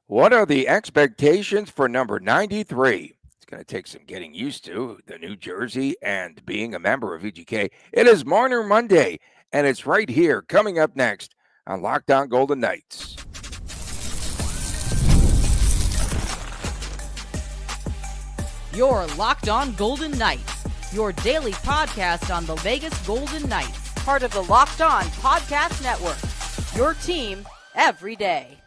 What are the expectations for number 93? It's going to take some getting used to the New Jersey and being a member of VGK. It is Marner Monday, and it's right here coming up next on Lockdown Golden Knights. Your Locked On Golden Knights, your daily podcast on the Vegas Golden Knights, part of the Locked On Podcast Network, your team every day.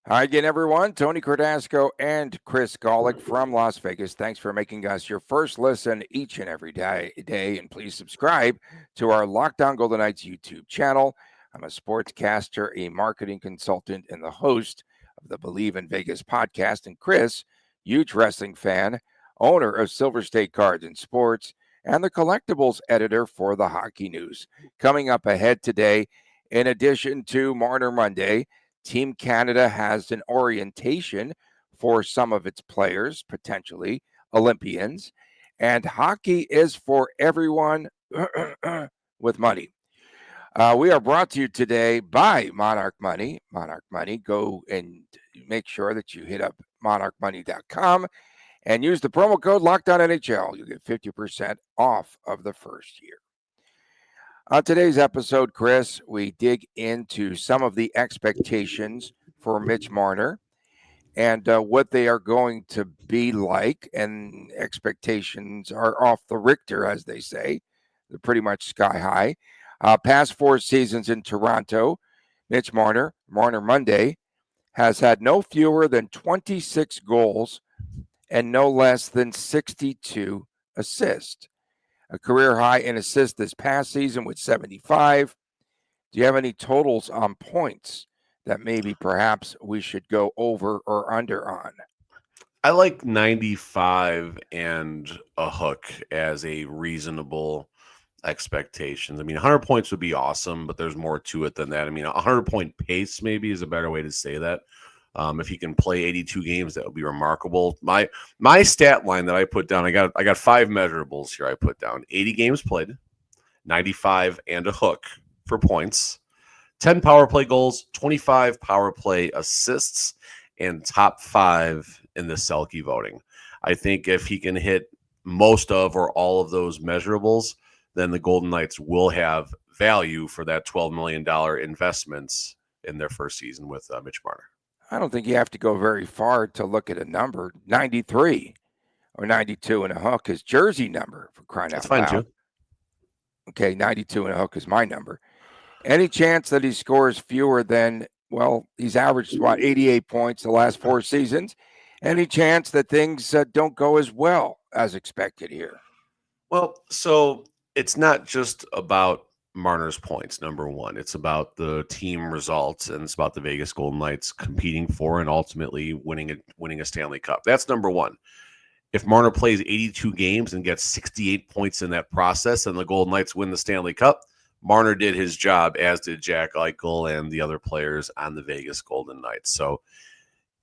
Hi again, everyone. Tony Cardasco and Chris Golick from Las Vegas. Thanks for making us your first listen each and every day. And please subscribe to our Lockdown Golden Knights YouTube channel. I'm a sportscaster, a marketing consultant, and the host of the Believe in Vegas podcast. And Chris, huge wrestling fan, owner of Silver State Cards and Sports, and the collectibles editor for the Hockey News. Coming up ahead today, in addition to Marner Monday, Team Canada has an orientation for some of its players, potentially Olympians, and hockey is for everyone with money. We are brought to you today by Monarch Money. Monarch Money, go and make sure that you hit up monarchmoney.com and use the promo code LOCKDOWNNHL. You'll get 50% off of the first year. On today's episode, Chris, we dig into some of the expectations for Mitch Marner and what they are going to be like. And expectations are off the Richter, as they say. They're pretty much sky high. Past 4 seasons in Toronto, Mitch Marner, Marner Monday, has had no fewer than 26 goals and no less than 62 assists. A career high in assists this past season with 75. Do you have any totals on points that maybe perhaps we should go over or under on? I like 95 and a hook as a reasonable expectation. I mean, 100 points would be awesome, but there's more to it than that. I mean, a 100-point pace maybe is a better way to say that. If he can play 82 games, that would be remarkable. My stat line that I put down, I got 5 measurables here. I put down 80 games played, 95 and a hook for points, 10 power play goals, 25 power play assists, and top 5 in the Selke voting. I think if he can hit most of or all of those measurables, then the Golden Knights will have value for that $12 million investments in their first season with Mitch Marner. I don't think you have to go very far to look at a number. 93 or 92 and a hook is jersey number, for crying out loud. That's fine too. Okay, 92 and a hook is my number. Any chance that he scores fewer than, well, he's averaged, 88 points the last 4 seasons. Any chance that things don't go as well as expected here? Well, so it's not just about Marner's points, number one. It's about the team results, and it's about the Vegas Golden Knights competing for and ultimately winning a Stanley Cup. That's number one. If Marner plays 82 games and gets 68 points in that process and the Golden Knights win the Stanley Cup, Marner did his job, as did Jack Eichel and the other players on the Vegas Golden Knights. So,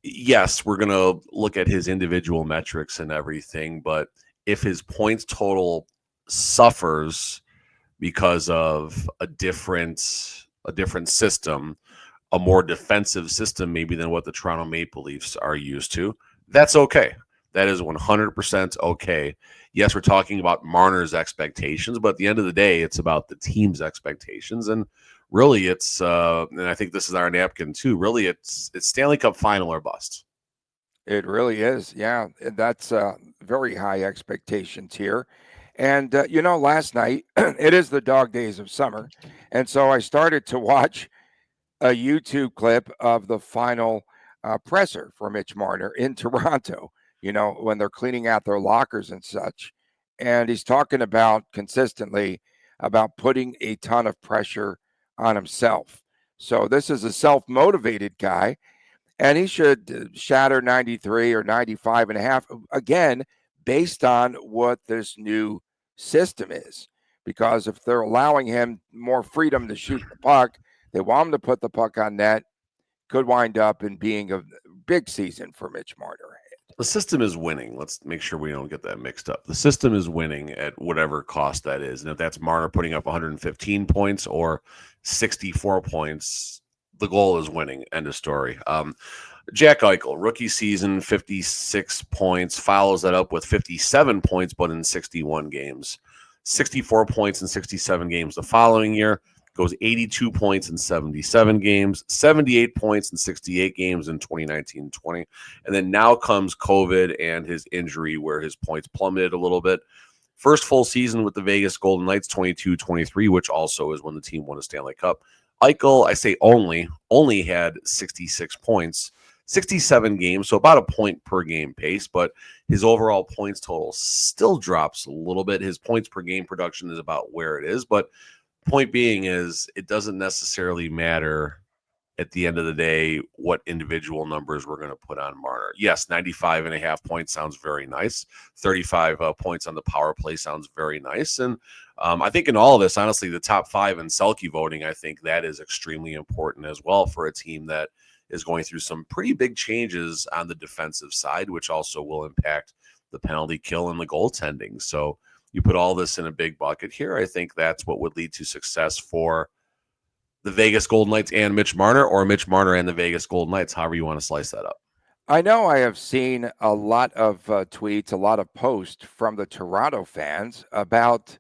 yes, we're going to look at his individual metrics and everything, but if his points total suffers because of a different system, a more defensive system maybe than what the Toronto Maple Leafs are used to, that's okay. That is 100% okay. Yes, we're talking about Marner's expectations, but at the end of the day, it's about the team's expectations. And really, it's and I think this is our napkin too. Really, it's Stanley Cup final or bust. It really is. Yeah, that's very high expectations here. And, last night, it is the dog days of summer. And so I started to watch a YouTube clip of the final presser for Mitch Marner in Toronto, when they're cleaning out their lockers and such. And he's talking about consistently about putting a ton of pressure on himself. So this is a self-motivated guy, and he should shatter 93 or 95 and a half. Again, based on what this new system is. Because if they're allowing him more freedom to shoot the puck, they want him to put the puck on net, could wind up in being a big season for Mitch Marner. The system is winning. Let's make sure we don't get that mixed up. The system is winning at whatever cost that is. And if that's Marner putting up 115 points or 64 points, the goal is winning. End of story. Jack Eichel, rookie season, 56 points, follows that up with 57 points, but in 61 games. 64 points in 67 games the following year, goes 82 points in 77 games, 78 points in 68 games in 2019-20. And then now comes COVID and his injury where his points plummeted a little bit. First full season with the Vegas Golden Knights, 22-23, which also is when the team won a Stanley Cup. Eichel, I say only had 66 points, 67 games, so about a point per game pace, but his overall points total still drops a little bit. His points per game production is about where it is, but point being is it doesn't necessarily matter at the end of the day what individual numbers we're going to put on Marner. Yes, 95.5 points sounds very nice. 35 points on the power play sounds very nice. And I think in all of this, honestly, the top 5 in Selke voting, I think that is extremely important as well for a team that is going through some pretty big changes on the defensive side, which also will impact the penalty kill and the goaltending. So you put all this in a big bucket here. I think that's what would lead to success for the Vegas Golden Knights and Mitch Marner, or Mitch Marner and the Vegas Golden Knights, however you want to slice that up. I know I have seen a lot of tweets, a lot of posts from the Toronto fans about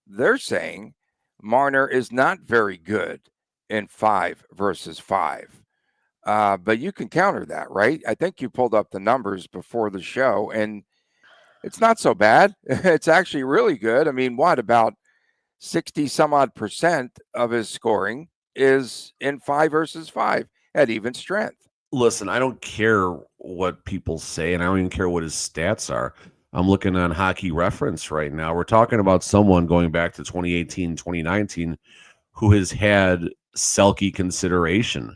they're saying Marner is not very good in 5 versus 5. But you can counter that, right? I think you pulled up the numbers before the show, and it's not so bad. It's actually really good. I mean, about 60 some odd % of his scoring is in 5 versus 5 at even strength. Listen, I don't care what people say, and I don't even care what his stats are. I'm looking on Hockey Reference right now. We're talking about someone going back to 2018, 2019, who has had Selke consideration.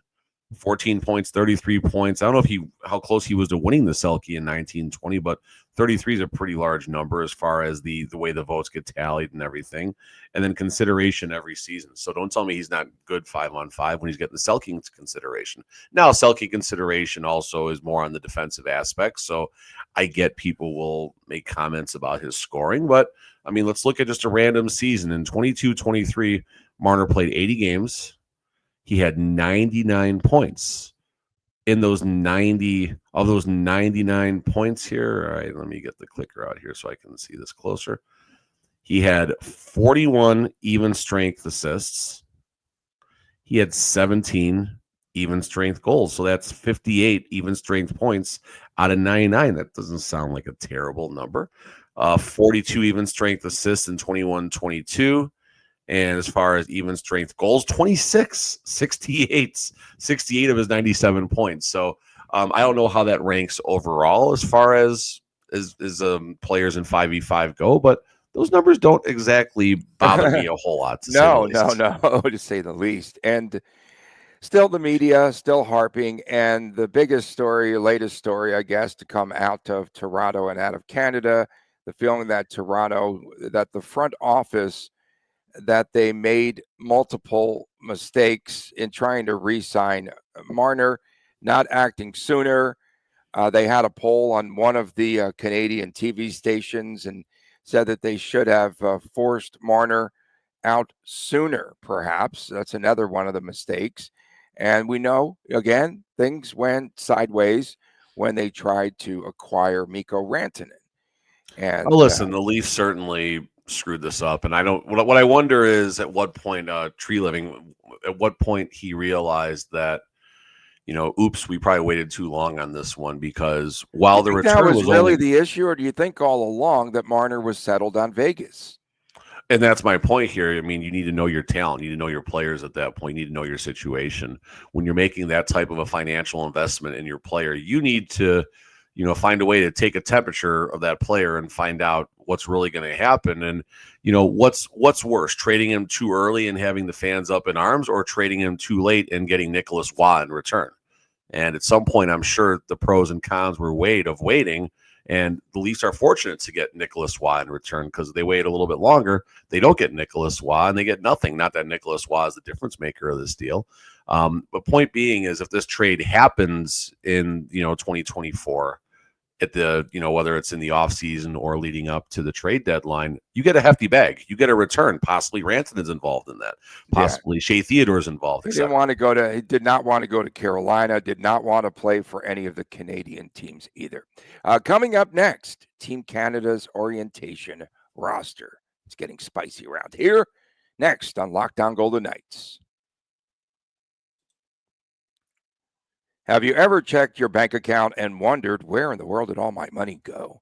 14 points, 33 points. I don't know how close he was to winning the Selke in 1920, but 33 is a pretty large number as far as the way the votes get tallied and everything. And then consideration every season. So don't tell me he's not good 5-on-5 when he's getting the Selke consideration. Now, Selke consideration also is more on the defensive aspect. So I get people will make comments about his scoring, but I mean, let's look at just a random season. In 22-23, Marner played 80 games. He had 99 points. In those 99 points here, all right, let me get the clicker out here so I can see this closer. He had 41 even strength assists. He had 17 even strength goals. So that's 58 even strength points out of 99. That doesn't sound like a terrible number. 42 even strength assists in 21-22. And as far as even strength goals, 26, 68 of his 97 points. So I don't know how that ranks overall as far as players in 5v5 go, but those numbers don't exactly bother me a whole lot. No, to say the least. And still the media, still harping. And the latest story, I guess, to come out of Toronto and out of Canada, the feeling that that the front office, that they made multiple mistakes in trying to re-sign Marner, not acting sooner. They had a poll on one of the Canadian TV stations and said that they should have forced Marner out sooner, perhaps. That's another one of the mistakes. And we know, again, things went sideways when they tried to acquire Mikko Rantanen. And listen, the Leafs certainly screwed this up, and I don't. What I wonder is at what point Tree Living, at what point he realized that, oops, we probably waited too long on this one, because while the return was really the issue, or do you think all along that Marner was settled on Vegas? And that's my point here. I mean, you need to know your talent. You need to know your players at that point. You need to know your situation. When you're making that type of a financial investment in your player, you need to, find a way to take a temperature of that player and find out what's really going to happen. And, what's worse, trading him too early and having the fans up in arms, or trading him too late and getting Nicholas Waugh in return? And at some point, I'm sure the pros and cons were weighed of waiting. And the Leafs are fortunate to get Nicholas Waugh in return, because they wait a little bit longer. They don't get Nicholas Waugh, and they get nothing. Not that Nicholas Waugh is the difference maker of this deal. But point being is, if this trade happens in 2024, at the, whether it's in the off season or leading up to the trade deadline, you get a hefty bag. You get a return. Possibly Rantanen's involved in that. Possibly Shea Theodore's involved. He did not want to go to Carolina, did not want to play for any of the Canadian teams either. Coming up next, Team Canada's orientation roster. It's getting spicy around here. Next on Locked On Golden Knights. Have you ever checked your bank account and wondered where in the world did all my money go?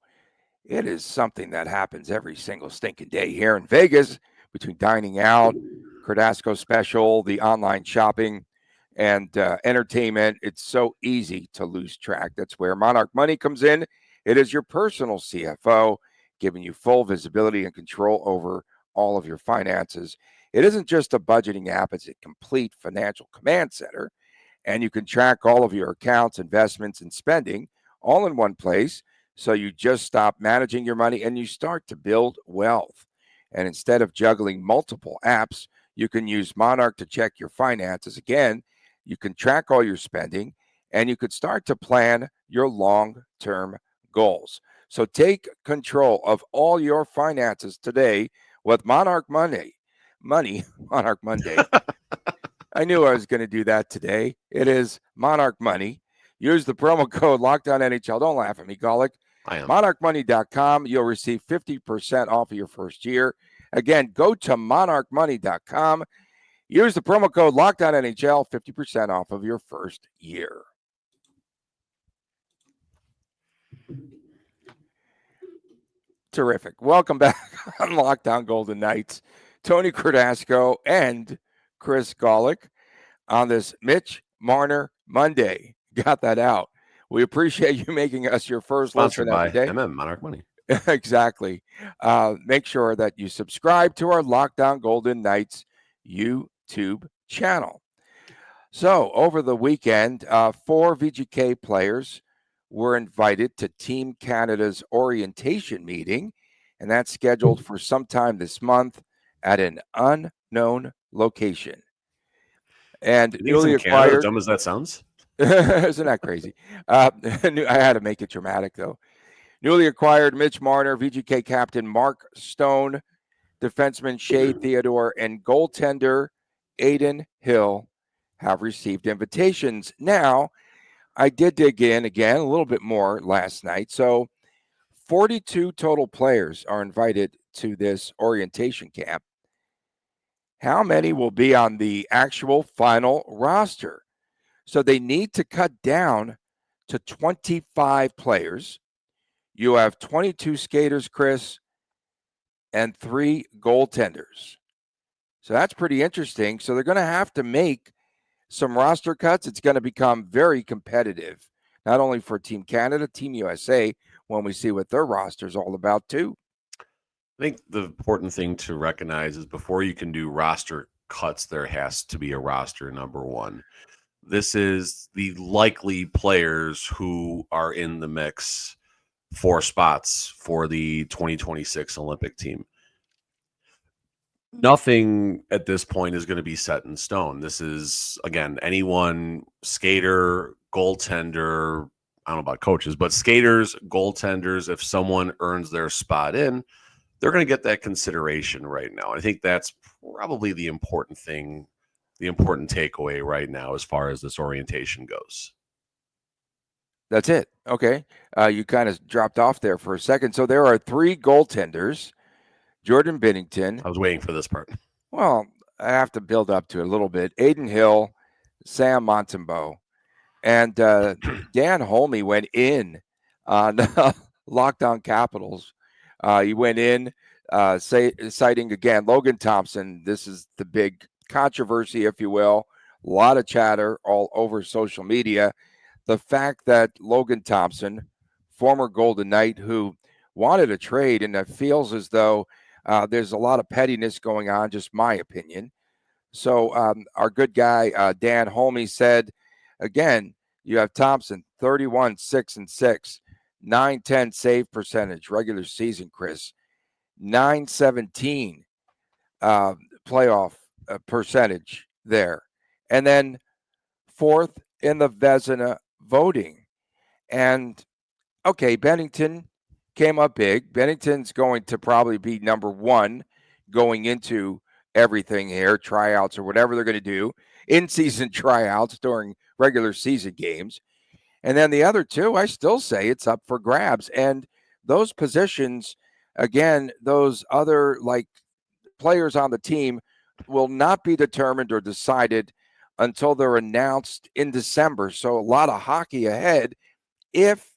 It is something that happens every single stinking day here in Vegas between dining out, Cardasco special, the online shopping, and entertainment. It's so easy to lose track. That's where Monarch Money comes in. It is your personal CFO, giving you full visibility and control over all of your finances. It isn't just a budgeting app, it's a complete financial command center. And you can track all of your accounts, investments, and spending all in one place. So you just stop managing your money and you start to build wealth. And instead of juggling multiple apps, you can use Monarch to check your finances. Again, you can track all your spending and you could start to plan your long-term goals. So take control of all your finances today with Monarch Money. Monarch Monday. I knew I was going to do that today. It is Monarch Money. Use the promo code LOCKDOWNNHL. Don't laugh at me, Golick. I am. MonarchMoney.com. You'll receive 50% off of your first year. Again, go to MonarchMoney.com. Use the promo code LOCKDOWNNHL, 50% off of your first year. Terrific. Welcome back on Locked On Golden Knights. Tony Cardasco and Chris Golick on this Mitch Marner Monday. Got that out. We appreciate you making us your first Sponsored listen every day. Monarch Money. Exactly. Make sure that you subscribe to our Locked On Golden Knights YouTube channel. So over the weekend, 4 VGK players were invited to Team Canada's orientation meeting, and that's scheduled for sometime this month at an unknown location. And newly acquired. As dumb as that sounds. Isn't that crazy? I had to make it dramatic, though. Newly acquired Mitch Marner, VGK captain Mark Stone, defenseman Shea Theodore, and goaltender Adin Hill have received invitations. Now, I did dig in again a little bit more last night. So 42 total players are invited to this orientation camp. How many will be on the actual final roster? So they need to cut down to 25 players. You have 22 skaters, Chris, and 3 goaltenders. So that's pretty interesting. So they're going to have to make some roster cuts. It's going to become very competitive, not only for Team Canada, Team USA, when we see what their roster is all about too. I think the important thing to recognize is before you can do roster cuts, there has to be a roster number one. This is the likely players who are in the mix for spots for the 2026 Olympic team. Nothing at this point is going to be set in stone. This is, again, anyone, skater, goaltender, I don't know about coaches, but skaters, goaltenders, if someone earns their spot in, they're going to get that consideration right now. I think that's probably the important thing, the important takeaway right now as far as this orientation goes. That's it. Okay. You kind of dropped off there for a second. So there are 3 goaltenders. Jordan Binnington. I was waiting for this part. Well, I have to build up to it a little bit. Adin Hill, Sam Montembeault, and Dan Holme went in on Locked On Capitals. He went in citing, again, Logan Thompson. This is the big controversy, if you will. A lot of chatter all over social media. The fact that Logan Thompson, former Golden Knight, who wanted a trade and that feels as though there's a lot of pettiness going on, just my opinion. So our good guy, Dan Holme, said, again, you have Thompson, 31, 6-6, 910 save percentage, regular season, Chris, 917 playoff percentage there. And then 4th in the Vezina voting. And okay, Bennington came up big. Bennington's going to probably be number one going into everything here, tryouts or whatever they're going to do, in season tryouts during regular season games. And then the other two, I still say it's up for grabs. And those positions, again, those other like players on the team will not be determined or decided until they're announced in December. So a lot of hockey ahead. If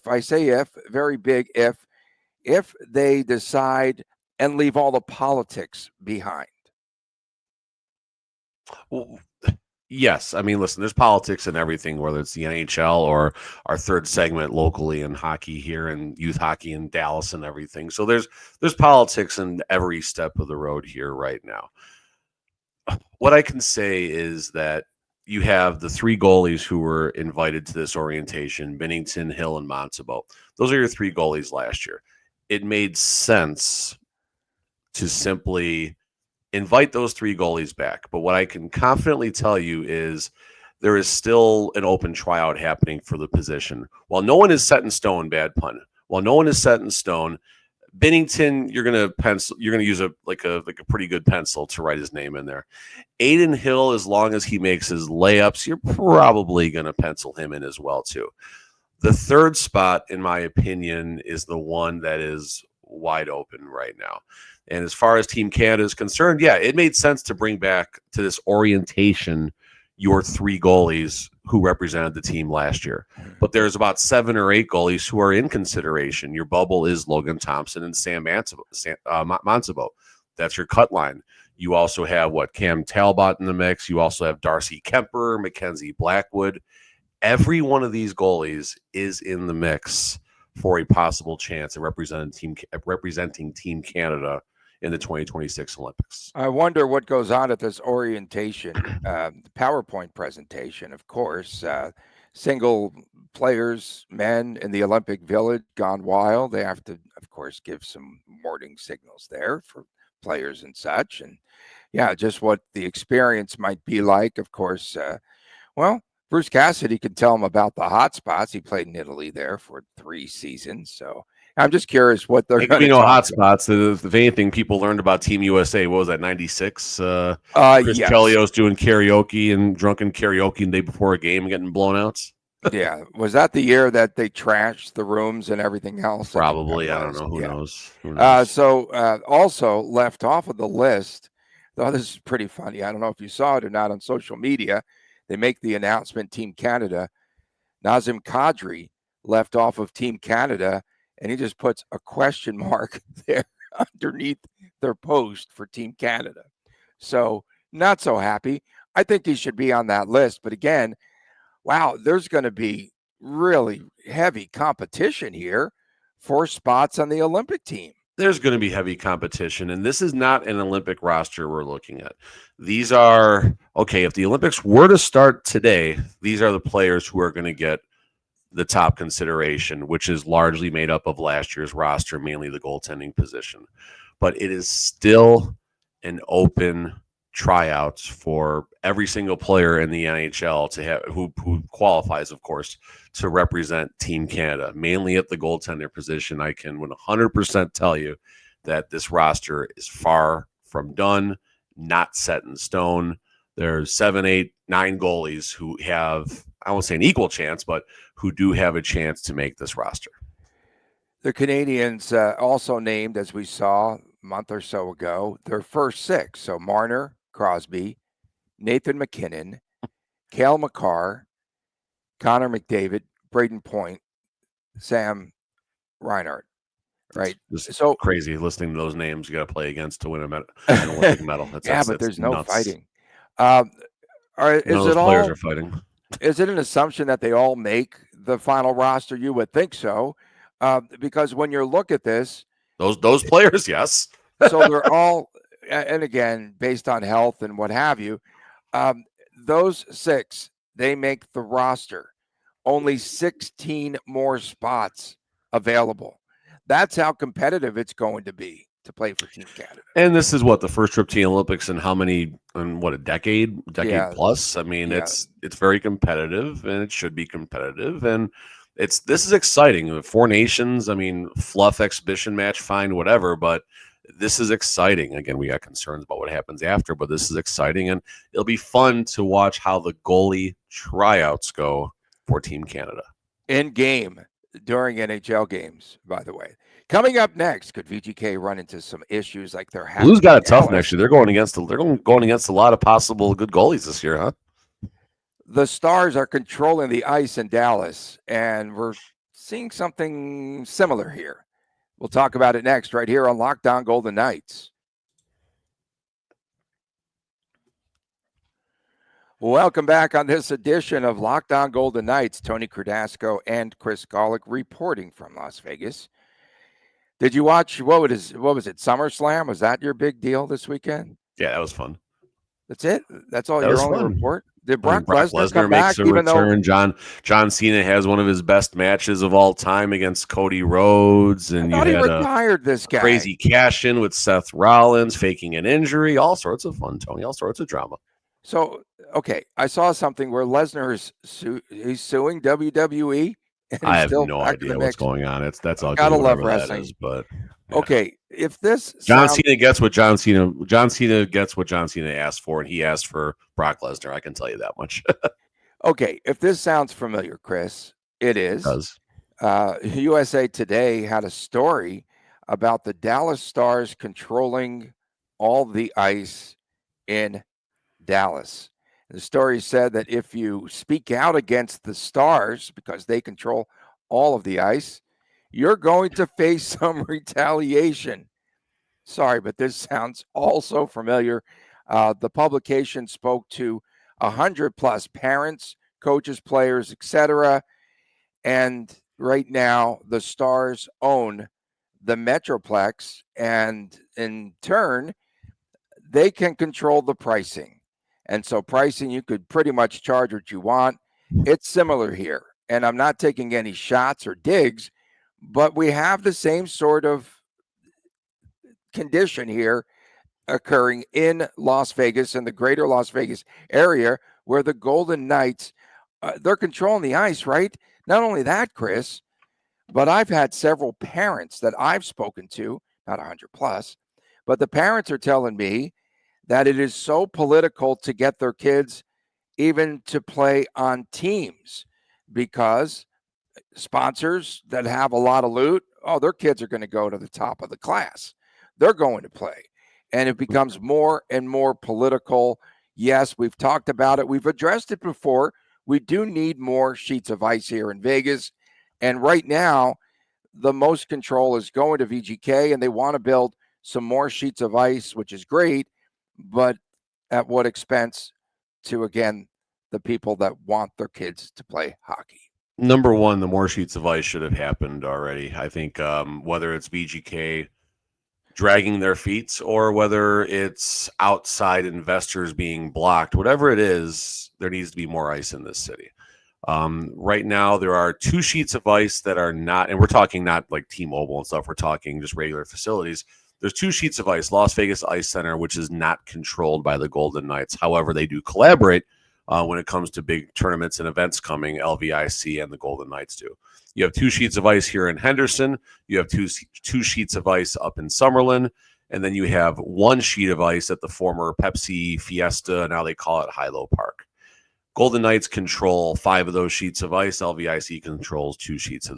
I say if, very big if they decide and leave all the politics behind. Well, yes, I mean, listen, there's politics in everything, whether it's the NHL or our third segment locally in hockey here and youth hockey in Dallas and everything. So there's politics in every step of the road here right now. What I can say is that you have the three goalies who were invited to this orientation: Bennington, Hill, and Montebo. Those are your three goalies last year. It made sense to simply invite those three goalies back. But what I can confidently tell you is there is still an open tryout happening for the position. While no one is set in stone, bad pun. While no one is set in stone, Bennington, you're gonna use a pretty good pencil to write his name in there. Aiden Hill, as long as he makes his layups, you're probably gonna pencil him in as well too. The third spot, in my opinion, is the one that is wide open right now. And as far as Team Canada is concerned, yeah, it made sense to bring back to this orientation your three goalies who represented the team last year. But there's about 7 or 8 goalies who are in consideration. Your bubble is Logan Thompson and Sam Montebo. That's your cut line. You also have Cam Talbot in the mix. You also have Darcy Kemper, Mackenzie Blackwood. Every one of these goalies is in the mix for a possible chance of representing Team Canada in the 2026 Olympics. I wonder what goes on at this orientation, PowerPoint presentation. Of course, single players, men in the Olympic Village gone wild. They have to, of course, give some warning signals there for players and such. And yeah, just what the experience might be like. Of course, Bruce Cassidy can tell them about the hot spots. He played in Italy there for 3 seasons. So I'm just curious what they're going to talk hot spots. If anything, people learned about Team USA. What was that, 96? Chris Chelios doing karaoke and drunken karaoke the day before a game and getting blown outs. Yeah. Was that the year that they trashed the rooms and everything else? Probably. I don't know. Who knows? Also left off of the list, though this is pretty funny. I don't know if you saw it or not on social media. They make the announcement, Team Canada. Nazem Kadri left off of Team Canada, and he just puts a question mark there underneath their post for Team Canada. So not so happy. I think he should be on that list. But again, wow, there's going to be really heavy competition here for spots on the Olympic team. There's going to be heavy competition, and this is not an Olympic roster we're looking at. These are, okay, if the Olympics were to start today, these are the players who are going to get the top consideration, which is largely made up of last year's roster, mainly the goaltending position. But it is still an open tryouts for every single player in the NHL to have who qualifies, of course, to represent Team Canada, mainly at the goaltender position. I can 100% tell you that this roster is far from done, not set in stone. There's 7, 8, 9 goalies who have, I won't say an equal chance, but who do have a chance to make this roster. The Canadians also named, as we saw a month or so ago, their first 6. So Marner, Crosby, Nathan McKinnon, Cale Makar, Connor McDavid, Braden Point, Sam Reinhart. Right. It's so crazy listening to those names you got to play against to win an Olympic medal. But there's no nuts. Fighting. Players are fighting. Is it an assumption that they all make the final roster? You would think so, because when you look at this, those players, yes. So they're all, and again, based on health and what have you, those 6, they make the roster. Only 16 more spots available. That's how competitive it's going to be to play for Team Canada. And this is the first trip to the Olympics in a decade plus. I mean, it's very competitive, and it should be competitive. And This is exciting. Four Nations, I mean, fluff exhibition match, fine, whatever, but this is exciting. Again, we got concerns about what happens after, but this is exciting, and it'll be fun to watch how the goalie tryouts go for Team Canada. In game during NHL games, by the way. Coming up next, could VGK run into some issues like they're having? Blues got it tough next year. They're going against a lot of possible good goalies this year, huh? The Stars are controlling the ice in Dallas, and we're seeing something similar here. We'll talk about it next, right here on Locked On Golden Knights. Welcome back on this edition of Locked On Golden Knights. Tony Cardasco and Chris Golick reporting from Las Vegas. Did you watch, what was it, SummerSlam? Was that your big deal this weekend? Yeah, that was fun. That's it? That's all your only fun. report? Did Brock Lesnar come back? Makes a return. John Cena has one of his best matches of all time against Cody Rhodes, and I thought he retired this guy. Crazy cash in with Seth Rollins faking an injury. All sorts of fun, Tony. All sorts of drama. So, okay, I saw something where Lesnar is he's suing WWE. I have no idea what's going on. That's all. Gotta love wrestling, but yeah. Okay, if this Cena gets what John Cena gets what John Cena asked for, and he asked for Brock Lesnar. I can tell you that much. Okay, if this sounds familiar, Chris, it is. It does. USA Today had a story about the Dallas Stars controlling all the ice in Dallas. The story said that if you speak out against the Stars because they control all of the ice, you're going to face some retaliation. Sorry, but this sounds also familiar. The publication spoke to 100 plus parents, coaches, players, etc. And right now, the Stars own the Metroplex, and in turn, they can control the pricing. And so pricing, you could pretty much charge what you want. It's similar here. And I'm not taking any shots or digs, but we have the same sort of condition here occurring in Las Vegas and the greater Las Vegas area, where the Golden Knights, they're controlling the ice, right? Not only that, Chris, but I've had several parents that I've spoken to, not 100 plus, but the parents are telling me that it is so political to get their kids even to play on teams, because sponsors that have a lot of loot, their kids are going to go to the top of the class. They're going to play. And it becomes more and more political. Yes, we've talked about it. We've addressed it before. We do need more sheets of ice here in Vegas. And right now, the most control is going to VGK, and they want to build some more sheets of ice, which is great. But at what expense to, again, the people that want their kids to play hockey? Number one, the more sheets of ice should have happened already. I think whether it's VGK dragging their feet or whether it's outside investors being blocked, whatever it is, there needs to be more ice in this city. Right now, there are 2 sheets of ice that are not, and we're talking not like T-Mobile and stuff, we're talking just regular facilities. There's 2 sheets of ice, Las Vegas Ice Center, which is not controlled by the Golden Knights. However, they do collaborate when it comes to big tournaments and events coming, LVIC and the Golden Knights do. You have 2 sheets of ice here in Henderson. You have two sheets of ice up in Summerlin. And then you have 1 sheet of ice at the former Pepsi Fiesta. Now they call it Hilo Park. Golden Knights control 5 of those sheets of ice. LVIC controls 2 sheets of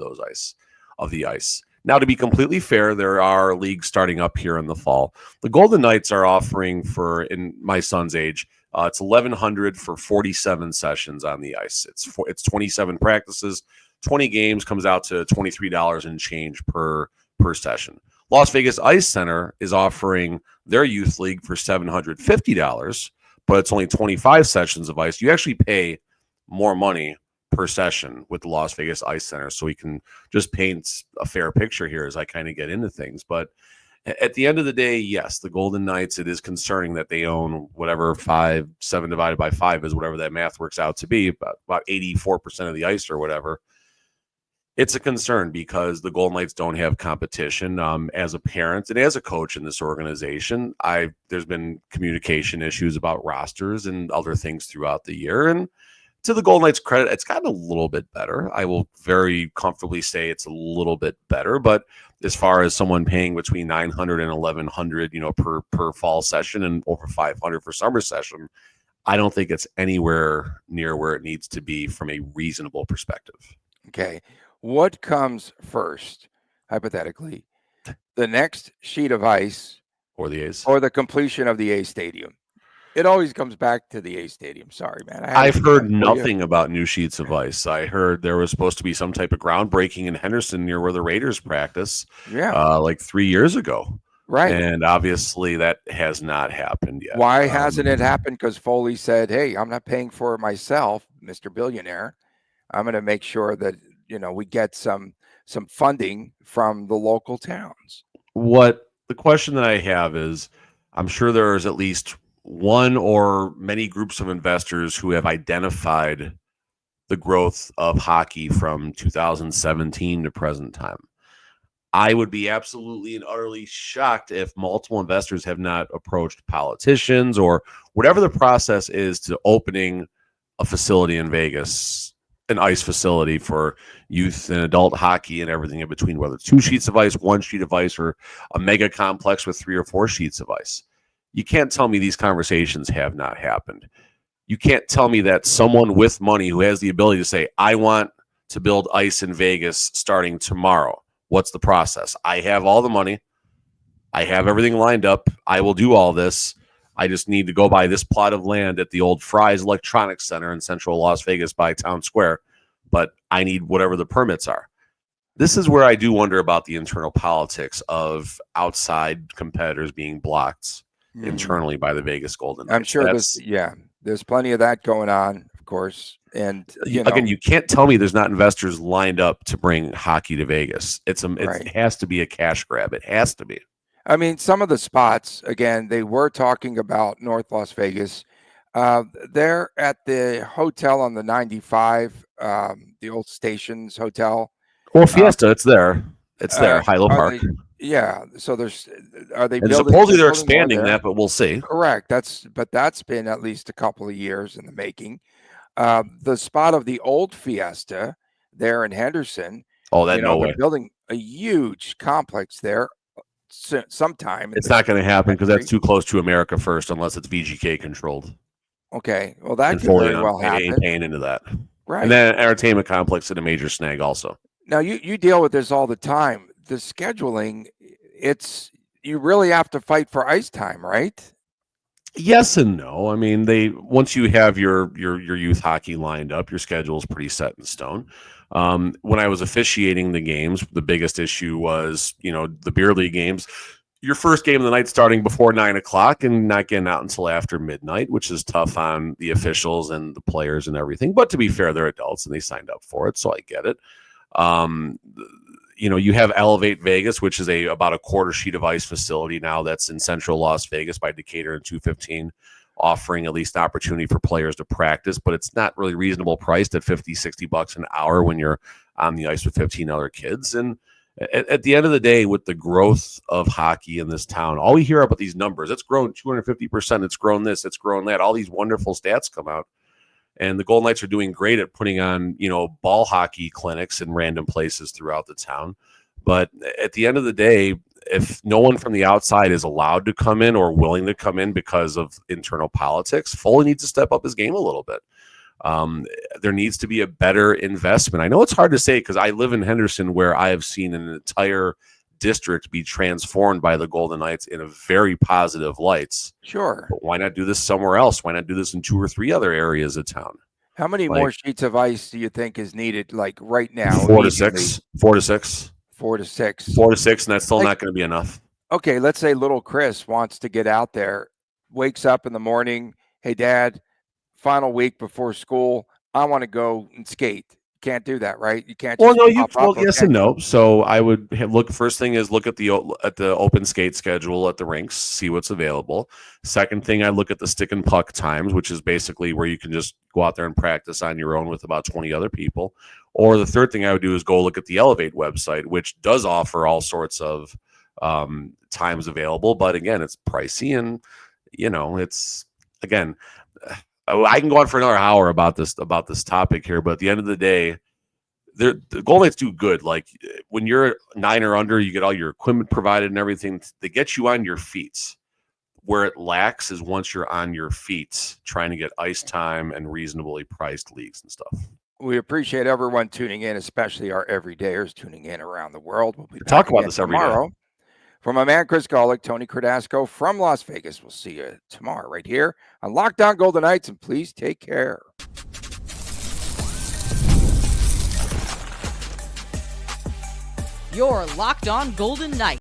the ice. Now, to be completely fair, there are leagues starting up here in the fall. The Golden Knights are offering for, in my son's age, it's $1,100 for 47 sessions on the ice. It's 27 practices, 20 games, comes out to $23 and change per session. Las Vegas Ice Center is offering their youth league for $750, but it's only 25 sessions of ice. You actually pay more money per session with the Las Vegas Ice Center, so we can just paint a fair picture here as I kind of get into things. But at the end of the day, yes, the Golden Knights, it is concerning that they own whatever 7 divided by 5 is, whatever that math works out to be, about 84% of the ice or whatever. It's a concern because the Golden Knights don't have competition. As a parent and as a coach in this organization, there's been communication issues about rosters and other things throughout the year. And to the Golden Knights' credit, it's gotten a little bit better. I will very comfortably say it's a little bit better. But as far as someone paying between $900 and $1,100, per fall session and over $500 for summer session, I don't think it's anywhere near where it needs to be from a reasonable perspective. Okay. What comes first, hypothetically? The next sheet of ice Or the A's? or the completion of the A Stadium? It always comes back to the A Stadium. Sorry, man. I've heard nothing about new sheets of ice. I heard there was supposed to be some type of groundbreaking in Henderson near where the Raiders practice, like 3 years ago. Right. And obviously that has not happened yet. Why hasn't it happened? Because Foley said, hey, I'm not paying for it myself, Mr. Billionaire. I'm going to make sure that, we get some funding from the local towns. What the question that I have is, I'm sure there's at least one or many groups of investors who have identified the growth of hockey from 2017 to present time. I would be absolutely and utterly shocked if multiple investors have not approached politicians or whatever the process is to opening a facility in Vegas, an ice facility for youth and adult hockey and everything in between, whether it's 2 sheets of ice, 1 sheet of ice, or a mega complex with 3 or 4 sheets of ice. You can't tell me these conversations have not happened. You can't tell me that someone with money who has the ability to say, I want to build ice in Vegas starting tomorrow. What's the process? I have all the money. I have everything lined up. I will do all this. I just need to go buy this plot of land at the old Fry's Electronics Center in central Las Vegas by Town Square, but I need whatever the permits are. This is where I do wonder about the internal politics of outside competitors being blocked internally by the Vegas Golden Knights. I'm sure there's plenty of that going on, of course. And again, you can't tell me there's not investors lined up to bring hockey to Vegas. It has to be a cash grab. It has to be. I mean, some of the spots, again, they were talking about North Las Vegas. They're at the hotel on the 95, the old Stations Hotel. Well, Fiesta, it's there. It's there, Hilo Park. So are they and building? Supposedly they're expanding that, but we'll see. Correct. That's been at least a couple of years in the making. The spot of the old Fiesta there in Henderson. Oh, no way. They're building a huge complex there. Sometime it's not going to happen because that's too close to America First, unless it's VGK controlled. Okay, well that could very well happen. Paying into that, right? And then entertainment complex is a major snag also. Now you deal with this all the time. The scheduling, you really have to fight for ice time, right? Yes and no. I mean, once you have your youth hockey lined up, your schedule is pretty set in stone. When I was officiating the games, the biggest issue was, the beer league games. Your first game of the night starting before 9:00 and not getting out until after midnight, which is tough on the officials and the players and everything. But to be fair, they're adults and they signed up for it, so I get it. You have Elevate Vegas, which is about a quarter sheet of ice facility now that's in central Las Vegas by Decatur and 215, offering at least an opportunity for players to practice, but it's not really reasonable priced at $50-$60 an hour when you're on the ice with 15 other kids. And at the end of the day, with the growth of hockey in this town, all we hear about these numbers, it's grown 250%, it's grown this, it's grown that, all these wonderful stats come out. And the Golden Knights are doing great at putting on, ball hockey clinics in random places throughout the town. But at the end of the day, if no one from the outside is allowed to come in or willing to come in because of internal politics, Foley needs to step up his game a little bit. There needs to be a better investment. I know it's hard to say because I live in Henderson, where I have seen an entire district be transformed by the Golden Knights in a very positive lights. Sure. But why not do this somewhere else? Why not do this in 2 or 3 other areas of town? How many more sheets of ice do you think is needed, like right now? 4 to 6. 4 to 6. 4 to 6. 4 to 6, and that's still not going to be enough. Okay, let's say little Chris wants to get out there, wakes up in the morning. Hey, Dad, final week before school, I want to go and skate. Can't do that, right? You can't. Yes and no. So I would look. First thing is look at the open skate schedule at the rinks, see what's available. Second thing, I look at the stick and puck times, which is basically where you can just go out there and practice on your own with about 20 other people. Or the third thing I would do is go look at the Elevate website, which does offer all sorts of times available. But again, it's pricey, and it's again. I can go on for another hour about this topic here, but at the end of the day, the Golden Knights do good. Like when you're 9 or under, you get all your equipment provided and everything. They get you on your feet. Where it lacks is once you're on your feet, trying to get ice time and reasonably priced leagues and stuff. We appreciate everyone tuning in, especially our everydayers tuning in around the world. We'll be back Talk about again this every day. tomorrow. From my man Chris Golick, Tony Cardasco from Las Vegas. We'll see you tomorrow right here on Locked On Golden Knights, and please take care. Your Locked On Golden Knights,